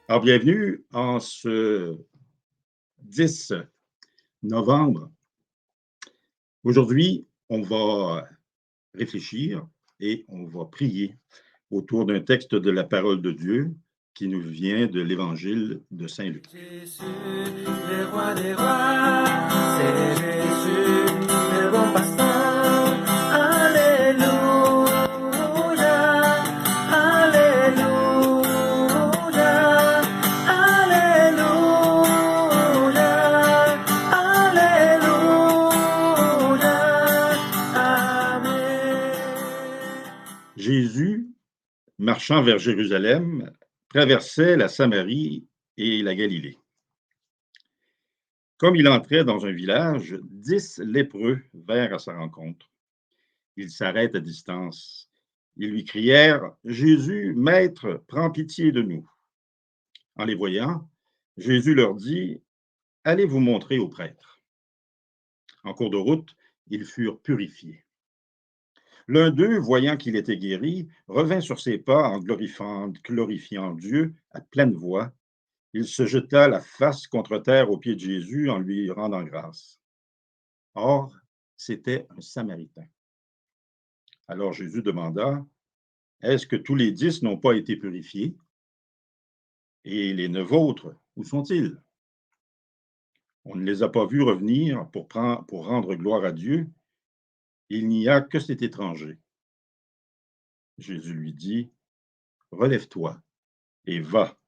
Alors, bienvenue en ce 10 novembre. Aujourd'hui, on va réfléchir et on va prier autour d'un texte de la parole de Dieu qui nous vient de l'Évangile de Saint Luc. Jésus, le roi des rois, c'est Jésus, le bon pasteur. Alléluia, Alléluia, Alléluia, Alléluia, Amen. Jésus, marchant vers Jérusalem, traversait la Samarie et la Galilée. Comme il entrait dans un village, 10 lépreux vinrent à sa rencontre. Ils s'arrêtent à distance. Ils lui crièrent: Jésus, Maître, prends pitié de nous. En les voyant, Jésus leur dit: Allez vous montrer aux prêtres. En cours de route, ils furent purifiés. L'un d'eux, voyant qu'il était guéri, revint sur ses pas en glorifiant Dieu à pleine voix. Il se jeta la face contre terre aux pieds de Jésus en lui rendant grâce. Or, c'était un Samaritain. Alors Jésus demanda: Est-ce que tous les 10 n'ont pas été purifiés? Et les 9 autres, où sont-ils? On ne les a pas vus revenir pour rendre gloire à Dieu. Il n'y a que cet étranger. Jésus lui dit: Relève-toi et va,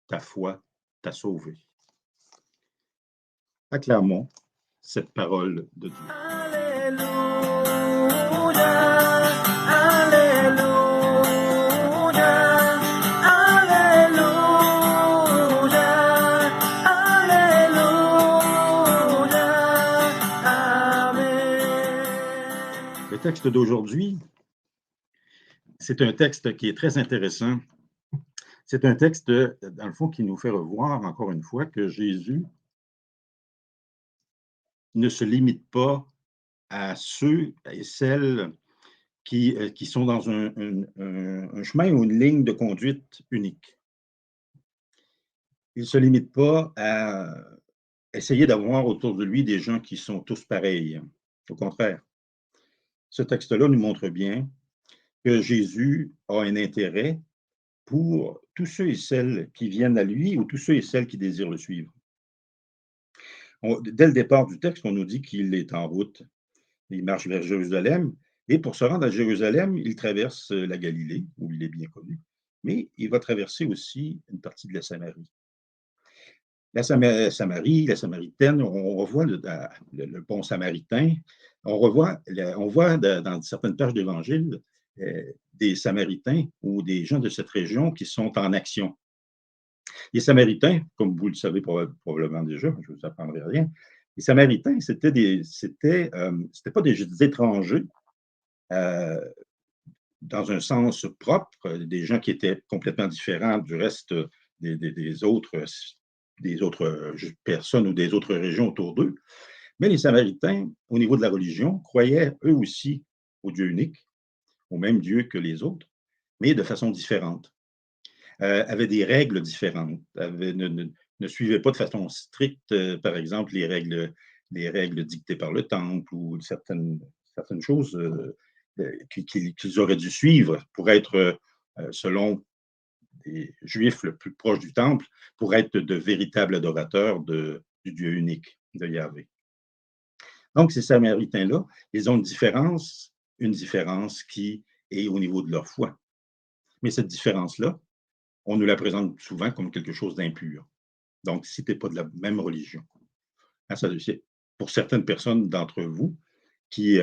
ta foi t'a sauvé. Acclamons cette parole de Dieu. Alléluia, Alléluia, Alléluia, Alléluia, Amen. Le texte d'aujourd'hui, c'est un texte qui est très intéressant. C'est un texte, dans le fond, qui nous fait revoir, encore une fois, que Jésus ne se limite pas à ceux et celles qui sont dans un chemin ou une ligne de conduite unique. Il ne se limite pas à essayer d'avoir autour de lui des gens qui sont tous pareils. Au contraire, ce texte-là nous montre bien que Jésus a un intérêt pour tous ceux et celles qui viennent à lui ou tous ceux et celles qui désirent le suivre. Dès le départ du texte, on nous dit qu'il est en route. Il marche vers Jérusalem et pour se rendre à Jérusalem, il traverse la Galilée, où il est bien connu, mais il va traverser aussi une partie de la Samarie. Samarie, la Samaritaine, on revoit le bon Samaritain, on voit dans certaines pages d'Évangile des Samaritains ou des gens de cette région qui sont en action. Les Samaritains, comme vous le savez probablement déjà, je ne vous apprendrai rien, les Samaritains, c'était pas des étrangers euh, dans un sens propre, des gens qui étaient complètement différents du reste des autres personnes ou des autres régions autour d'eux. Mais les Samaritains, au niveau de la religion, croyaient eux aussi au Dieu unique, au même Dieu que les autres, mais de façon différente. Avaient des règles différentes, ne suivaient pas de façon stricte, par exemple, les règles dictées par le temple ou certaines choses qu'ils auraient dû suivre pour être, selon des Juifs le plus proche du temple, pour être de véritables adorateurs du Dieu unique, de Yahvé. Donc, ces Samaritains-là, ils ont une différence qui est au niveau de leur foi. Mais cette différence-là, on nous la présente souvent comme quelque chose d'impur. Donc, si tu n'es pas de la même religion. Hein, c'est pour certaines personnes d'entre vous qui,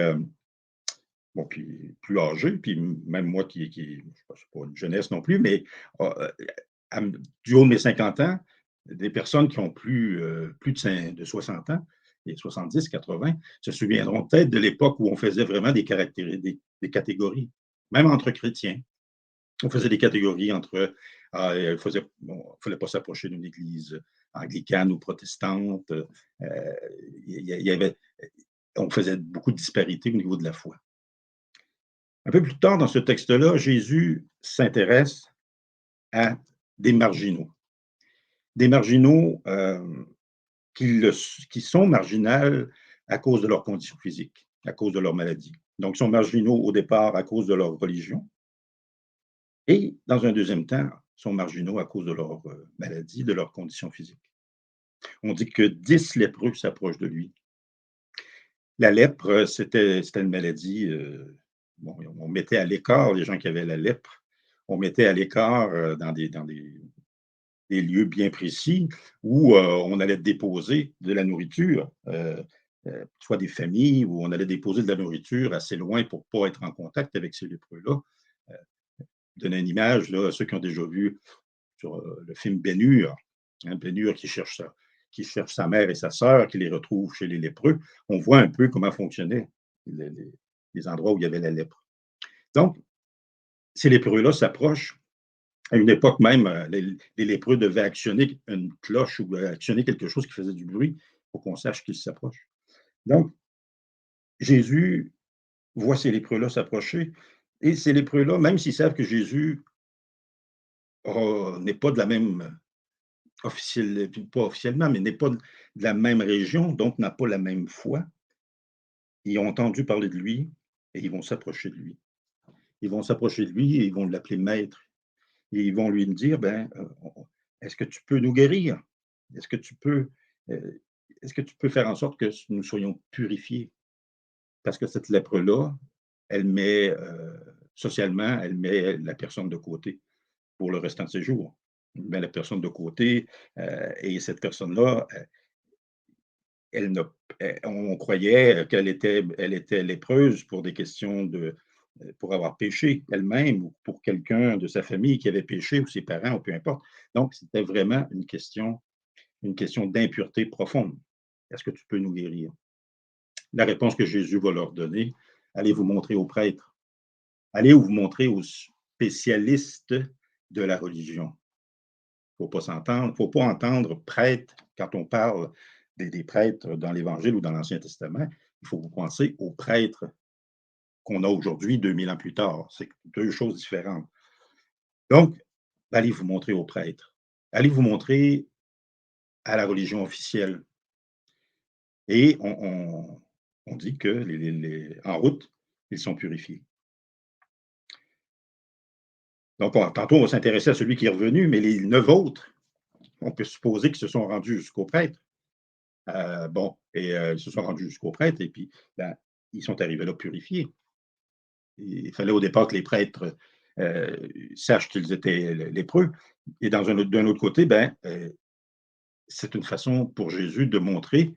puis plus âgés, puis même moi qui je ne suis pas une jeunesse non plus, mais du haut de mes 50 ans, des personnes qui ont plus de 60 ans, et 70, 80, se souviendront peut-être de l'époque où on faisait vraiment des catégories, même entre chrétiens. On faisait des catégories entre, il ne fallait pas s'approcher d'une église anglicane ou protestante. On faisait beaucoup de disparités au niveau de la foi. Un peu plus tard dans ce texte-là, Jésus s'intéresse à des marginaux. Des marginaux qui sont marginales à cause de leur condition physique, à cause de leur maladie. Donc, ils sont marginaux au départ à cause de leur religion et, dans un deuxième temps, sont marginaux à cause de leur maladie, de leur condition physique. On dit que 10 lépreux s'approchent de lui. La lèpre, c'était une maladie, bon, on mettait à l'écart les gens qui avaient la lèpre. On mettait à l'écart dans des lieux bien précis où on allait déposer de la nourriture, soit des familles, où on allait déposer de la nourriture assez loin pour ne pas être en contact avec ces lépreux-là. Euh, Donner une image, là, ceux qui ont déjà vu sur le film Ben-Hur, hein, Ben-Hur qui cherche sa mère et sa sœur, qui les retrouve chez les lépreux, on voit un peu comment fonctionnaient les endroits où il y avait la lèpre. Donc, ces lépreux-là s'approchent. À une époque même, les lépreux devaient actionner une cloche ou actionner quelque chose qui faisait du bruit pour qu'on sache qu'ils s'approchent. Donc, Jésus voit ces lépreux-là s'approcher et ces lépreux-là, même s'ils savent que Jésus n'est pas de la même pas officiellement, mais n'est pas de la même région, donc n'a pas la même foi, ils ont entendu parler de lui et ils vont s'approcher de lui. Ils vont s'approcher de lui et ils vont l'appeler maître. Et ils vont lui dire, ben, est-ce que tu peux nous guérir? Est-ce que tu peux, euh, est-ce que tu peux faire en sorte que nous soyons purifiés? Parce que cette lèpre-là, elle met, socialement, elle met la personne de côté pour le restant de ses jours. Elle met la personne de côté et cette personne-là, elle n'a on croyait qu'elle était lépreuse pour des questions pour avoir péché elle-même ou pour quelqu'un de sa famille qui avait péché ou ses parents ou peu importe. Donc, c'était vraiment une question d'impureté profonde. Est-ce que tu peux nous guérir? La réponse que Jésus va leur donner, allez vous montrer aux prêtres. Allez vous montrer aux spécialistes de la religion. Faut pas entendre prêtre quand on parle des prêtres dans l'Évangile ou dans l'Ancien Testament. Il faut penser aux prêtres qu'on a aujourd'hui, 2000 ans plus tard. C'est deux choses différentes. Donc, allez vous montrer aux prêtres. Allez vous montrer à la religion officielle. Et on dit que en route, ils sont purifiés. Donc, tantôt, on va s'intéresser à celui qui est revenu, mais les 9 autres, on peut supposer qu'ils se sont rendus jusqu'au prêtre. Bon, et ils se sont rendus jusqu'au prêtre, et puis, ben, ils sont arrivés là purifiés. Il fallait au départ que les prêtres sachent qu'ils étaient lépreux. Et d'un autre côté, ben, c'est une façon pour Jésus de montrer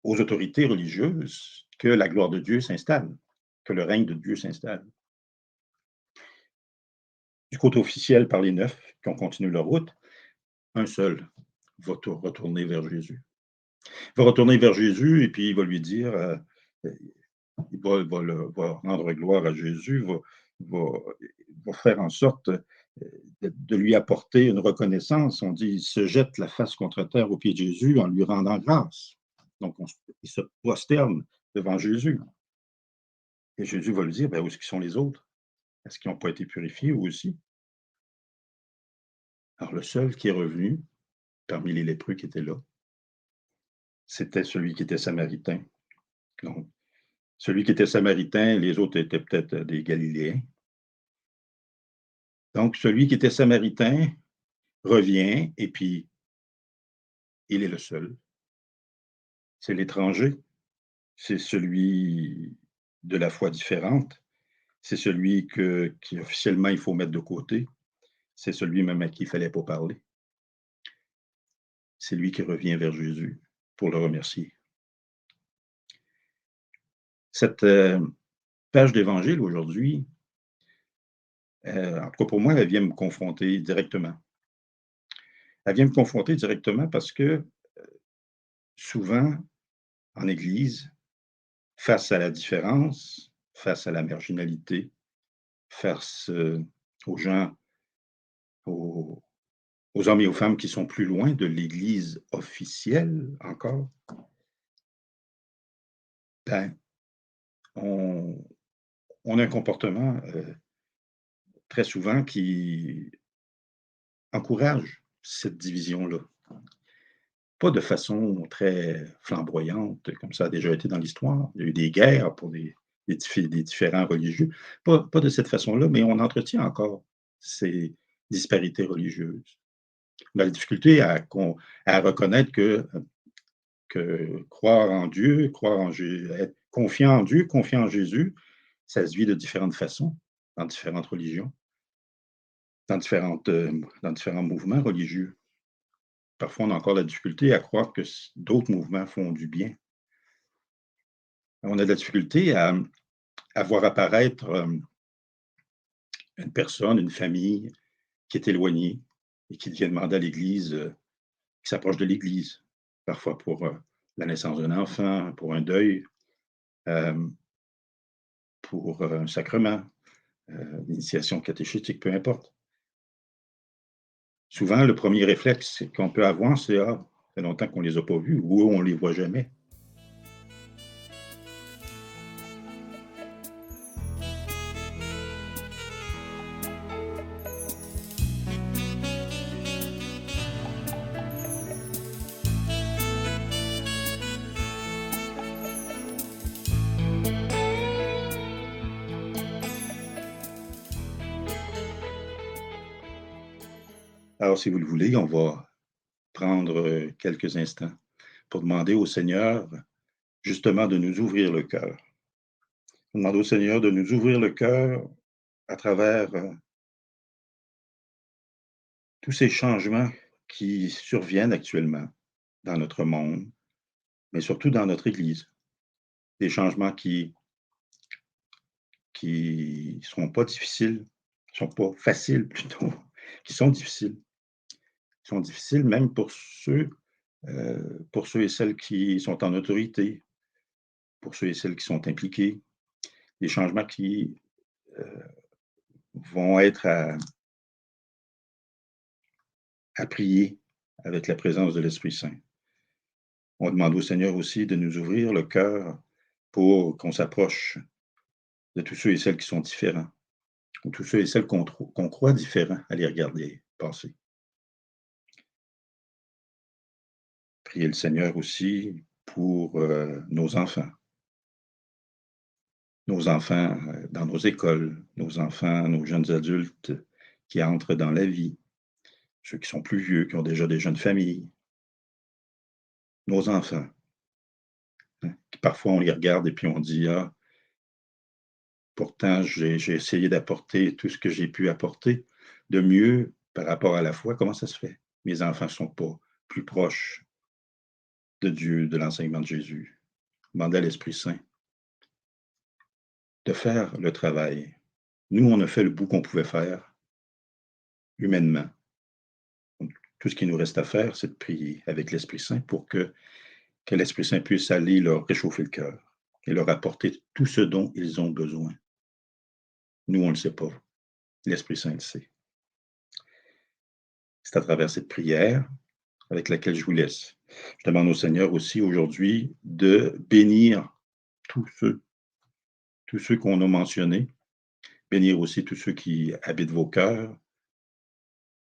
aux autorités religieuses que la gloire de Dieu s'installe, que le règne de Dieu s'installe. Du côté officiel, par les 9 qui ont continué leur route, un seul va retourner vers Jésus. Il va retourner vers Jésus et puis il va lui dire, il va rendre gloire à Jésus, va, va faire en sorte de lui apporter une reconnaissance. On dit, il se jette la face contre terre aux pieds de Jésus en lui rendant grâce. Donc, il se prosterne devant Jésus. Et Jésus va lui dire, ben, où est-ce qu'ils sont les autres? Est-ce qu'ils n'ont pas été purifiés eux aussi? Alors, le seul qui est revenu parmi les lépreux qui étaient là, c'était celui qui était samaritain. Donc, celui qui était samaritain, les autres étaient peut-être des Galiléens. Donc, celui qui était samaritain revient et puis il est le seul. C'est l'étranger, c'est celui de la foi différente, c'est celui qui officiellement il faut mettre de côté, c'est celui même à qui il ne fallait pas parler. C'est lui qui revient vers Jésus pour le remercier. Cette page d'Évangile aujourd'hui, en tout cas pour moi, elle vient me confronter directement. Elle vient me confronter directement parce que souvent, en Église, face à la différence, face à la marginalité, face aux gens, aux, aux hommes et aux femmes qui sont plus loin de l'Église officielle encore, ben, on, on a un comportement très souvent qui encourage cette division-là. Pas de façon très flamboyante, comme ça a déjà été dans l'histoire. Il y a eu des guerres pour des différents religieux. Pas de cette façon-là, mais on entretient encore ces disparités religieuses. On a la difficulté à reconnaître que croire en Dieu, croire en Jésus, être confiant en Dieu, confiant en Jésus, ça se vit de différentes façons, dans différentes religions, dans différents mouvements religieux. Parfois, on a encore la difficulté à croire que d'autres mouvements font du bien. On a de la difficulté à voir apparaître une personne, une famille qui est éloignée et qui vient demander à l'Église, qui s'approche de l'Église, parfois pour la naissance d'un enfant, pour un deuil, euh, pour un sacrement, l'initiation catéchétique, peu importe. Souvent, le premier réflexe qu'on peut avoir, c'est ah, ça fait longtemps qu'on ne les a pas vus ou on ne les voit jamais. Alors, si vous le voulez, on va prendre quelques instants pour demander au Seigneur justement de nous ouvrir le cœur. Demander au Seigneur de nous ouvrir le cœur à travers tous ces changements qui surviennent actuellement dans notre monde, mais surtout dans notre Église. Des changements qui sont pas difficiles, sont pas faciles plutôt, qui sont difficiles. Qui sont difficiles même pour ceux et celles qui sont en autorité, pour ceux et celles qui sont impliqués. Des changements qui vont être à prier avec la présence de l'Esprit Saint. On demande au Seigneur aussi de nous ouvrir le cœur pour qu'on s'approche de tous ceux et celles qui sont différents, ou tous ceux et celles qu'on croit différents à les regarder passer. Prier le Seigneur aussi pour nos enfants dans nos écoles, nos enfants, nos jeunes adultes qui entrent dans la vie, ceux qui sont plus vieux, qui ont déjà des jeunes familles, nos enfants, hein, qui parfois on les regarde et puis on dit, ah, pourtant j'ai essayé d'apporter tout ce que j'ai pu apporter de mieux par rapport à la foi. Comment ça se fait? Mes enfants ne sont pas plus proches de Dieu, de l'enseignement de Jésus. Demandez à l'Esprit Saint de faire le travail. Nous, on a fait le bout qu'on pouvait faire humainement. Donc, tout ce qui nous reste à faire, c'est de prier avec l'Esprit Saint pour que l'Esprit Saint puisse aller leur réchauffer le cœur et leur apporter tout ce dont ils ont besoin. Nous, on ne le sait pas. L'Esprit Saint le sait. C'est à travers cette prière avec laquelle je vous laisse. Je demande au Seigneur aussi aujourd'hui de bénir tous ceux qu'on a mentionnés, bénir aussi tous ceux qui habitent vos cœurs,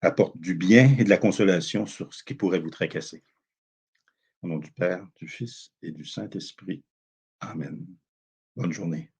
apportent du bien et de la consolation sur ce qui pourrait vous tracasser. Au nom du Père, du Fils et du Saint-Esprit. Amen. Bonne journée.